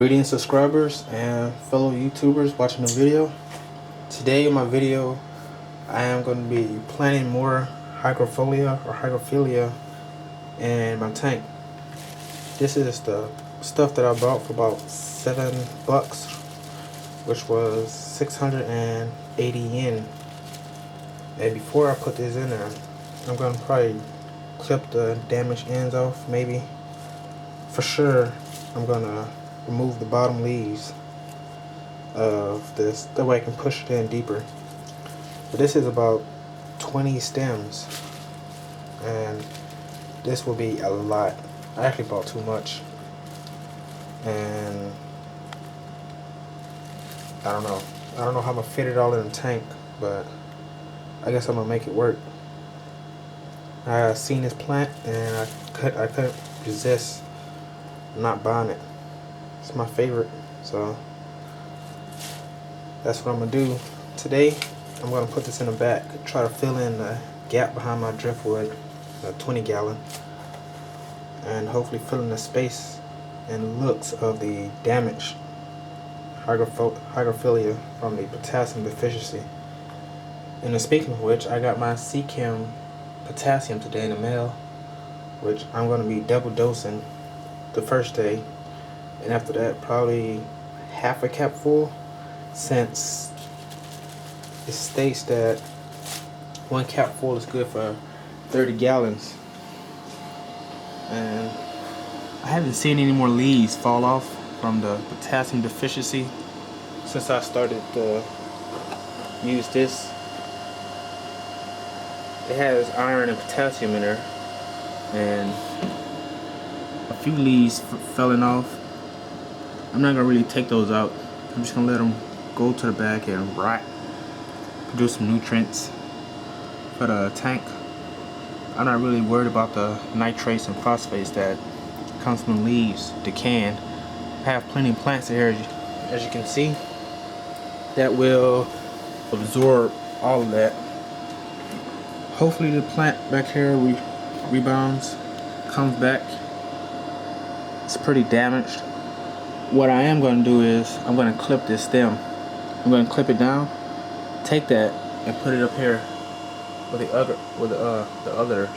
Greetings subscribers and fellow YouTubers watching the video. Today in my video I am going to be planting more Hygrophila in my tank. This is the stuff that I bought for about $7, which was 680 yen. And before I put this in there, I'm going to probably clip the damaged ends off. Maybe for sure I'm going to remove the bottom leaves of this, that way I can push it in deeper. But this is about 20 stems, and this will be a lot. I actually bought too much, and I don't know how I'm gonna fit it all in the tank, but I guess I'm gonna make it work. I seen this plant and I couldn't resist not buying it. It's my favorite, so that's what I'm gonna do today. I'm gonna put this in the back, try to fill in the gap behind my driftwood, a 20 gallon, and hopefully fill in the space and looks of the damaged Hygrophila from the potassium deficiency. And speaking of which, I got my Chem potassium today in the mail, which I'm gonna be double dosing the first day. And after that, probably half a cap full, since it states that 1 cap full is good for 30 gallons. And I haven't seen any more leaves fall off from the potassium deficiency since I started to use this. It has iron and potassium in there, and a few leaves falling off. I'm not gonna really take those out. I'm just gonna let them go to the back and rot, produce some nutrients for the tank. I'm not really worried about the nitrates and phosphates that comes from leaves decaying. I have plenty of plants in here, as you can see, that will absorb all of that. Hopefully the plant back here rebounds, comes back. It's pretty damaged. What I am going to do is I'm going to clip this stem. I'm going to clip it down, take that and put it up here with the others.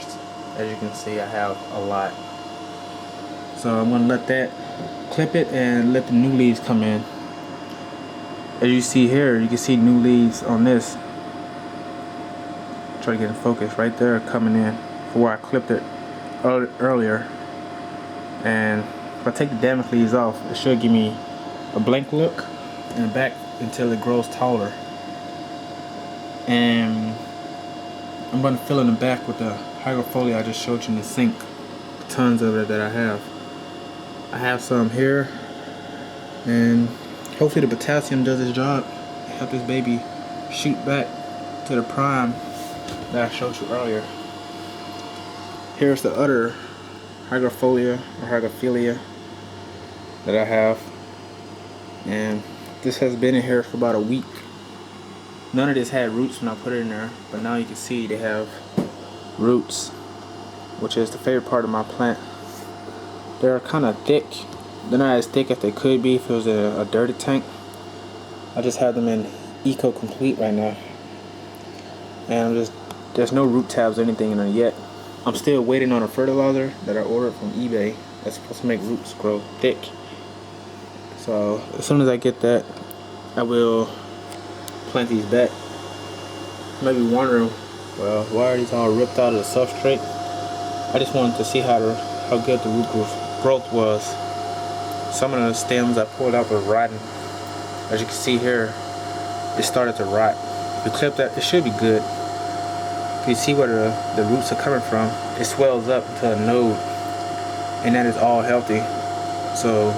As you can see, I have a lot. So I'm going to let that, clip it, and let the new leaves come in. As you see here, you can see new leaves on this. Try to get in focus right there, coming in for where I clipped it earlier. And if I take the damaged leaves off, it should give me a blank look in the back until it grows taller. And I'm going to fill in the back with the Hygrophila I just showed you in the sink. Tons of it that I have. I have some here, and hopefully the potassium does its job. Help this baby shoot back to the prime that I showed you earlier. Here's the other Hygrophila that I have, and this has been in here for about a week. None of this had roots when I put it in there, but now you can see they have roots, which is the favorite part of my plant. They're kind of thick. They're not as thick as they could be if it was a dirty tank. I just have them in Eco Complete right now, and there's no root tabs or anything in there yet. I'm still waiting on a fertilizer that I ordered from eBay that's supposed to make roots grow thick. So as soon as I get that, I will plant these back. You might be wondering, well, why are these all ripped out of the substrate? I just wanted to see how good the root growth was. Some of the stems I pulled out were rotting. As you can see here, it started to rot. If you clip that, it should be good. You see where the roots are coming from. It swells up to a node, and that is all healthy. So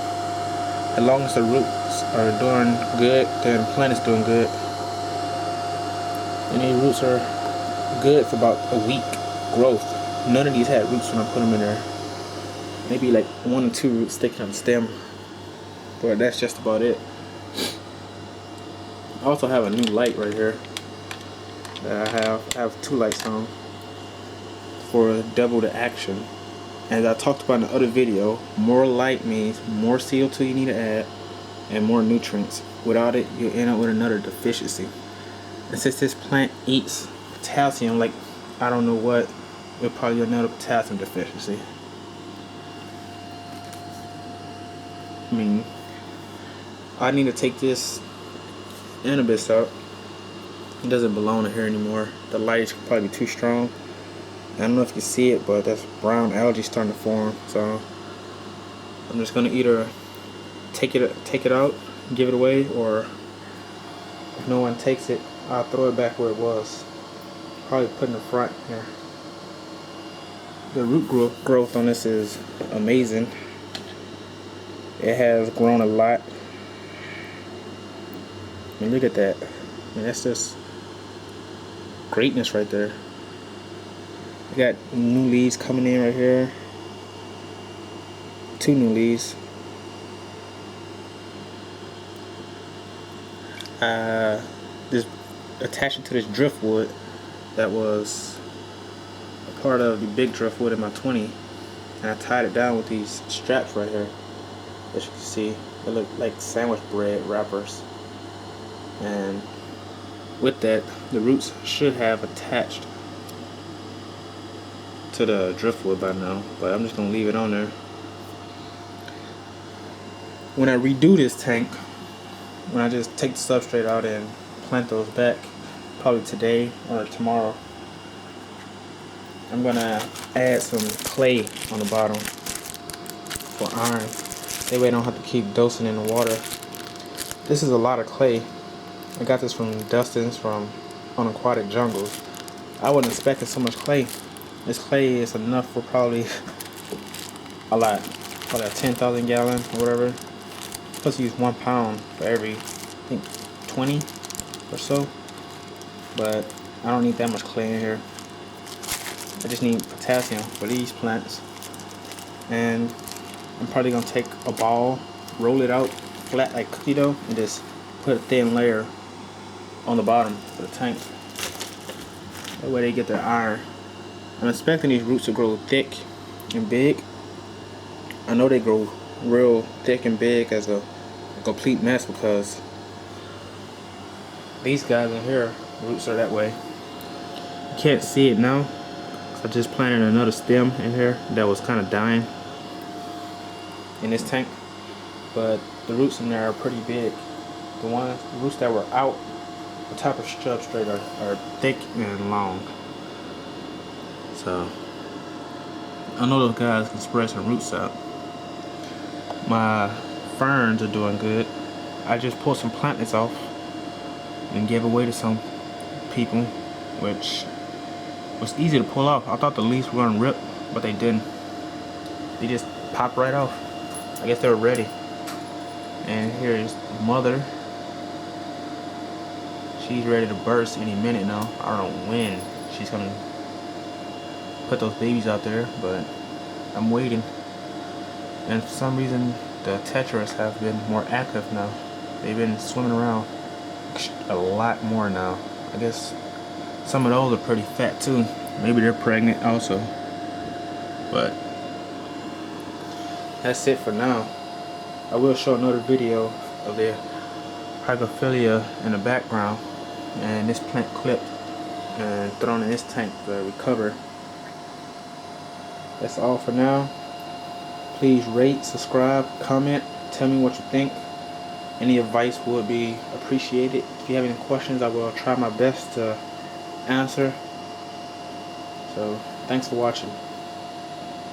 as long as the roots are doing good, then the plant is doing good. And these roots are good for about a week growth. None of these had roots when I put them in there. Maybe like 1 or 2 roots sticking on the stem, but that's just about it. I also have a new light right here that I have 2 lights on for double the action. As I talked about in the other video, more light means more CO2 you need to add, and more nutrients. Without it, you'll end up with another deficiency. And since this plant eats potassium, like I don't know what, it'll probably another potassium deficiency. I mean, I need to take this cannabis out. It doesn't belong in here anymore. The light is probably too strong. I don't know if you can see it, but that's brown algae starting to form. So I'm just gonna either take it out, give it away, or if no one takes it, I'll throw it back where it was. Probably put in the front here. The root growth on this is amazing. It has grown a lot. I mean, look at that. I mean, that's just greatness right there. We got new leaves coming in right here. 2 new leaves. This attaching to this driftwood that was a part of the big driftwood in my 20, and I tied it down with these straps right here. As you can see, they look like sandwich bread wrappers. And with that, the roots should have attached to the driftwood by now, but I'm just gonna leave it on there. When I redo this tank, when I just take the substrate out and plant those back, probably today or tomorrow, I'm gonna add some clay on the bottom for iron. That way I don't have to keep dosing in the water. This is a lot of clay. I got this from Dustin's from On Aquatic Jungles. I wasn't expecting so much clay. This clay is enough for probably a lot. Probably a 10,000 gallon or whatever. Supposed to use 1 pound for every, I think, 20 or so. But I don't need that much clay in here. I just need potassium for these plants. And I'm probably gonna take a ball, roll it out flat like cookie dough, and just put a thin layer on the bottom of the tank. That way they get their iron. I'm expecting these roots to grow thick and big. I know they grow real thick and big as a complete mess because these guys in here, roots are that way. You can't see it now. I just planted another stem in here that was kind of dying in this tank, but the roots in there are pretty big. The roots that were out the top of substrate are thick and long. So I know those guys can spread some roots out. My ferns are doing good. I just pulled some plantlets off and gave away to some people, which was easy to pull off. I thought the leaves were gonna rip, but they didn't. They just popped right off. I guess they were ready. And here's mother. She's ready to burst any minute now. I don't know when she's gonna put those babies out there, but I'm waiting. And for some reason, the tetras have been more active now. They've been swimming around a lot more now. I guess some of those are pretty fat too. Maybe they're pregnant also. But that's it for now. I will show another video of the Hygrophila in the background, and this plant clipped and thrown in this tank to recover. That's all for now. Please rate, subscribe, comment, tell me what you think. Any advice would be appreciated. If you have any questions, I will try my best to answer. So thanks for watching.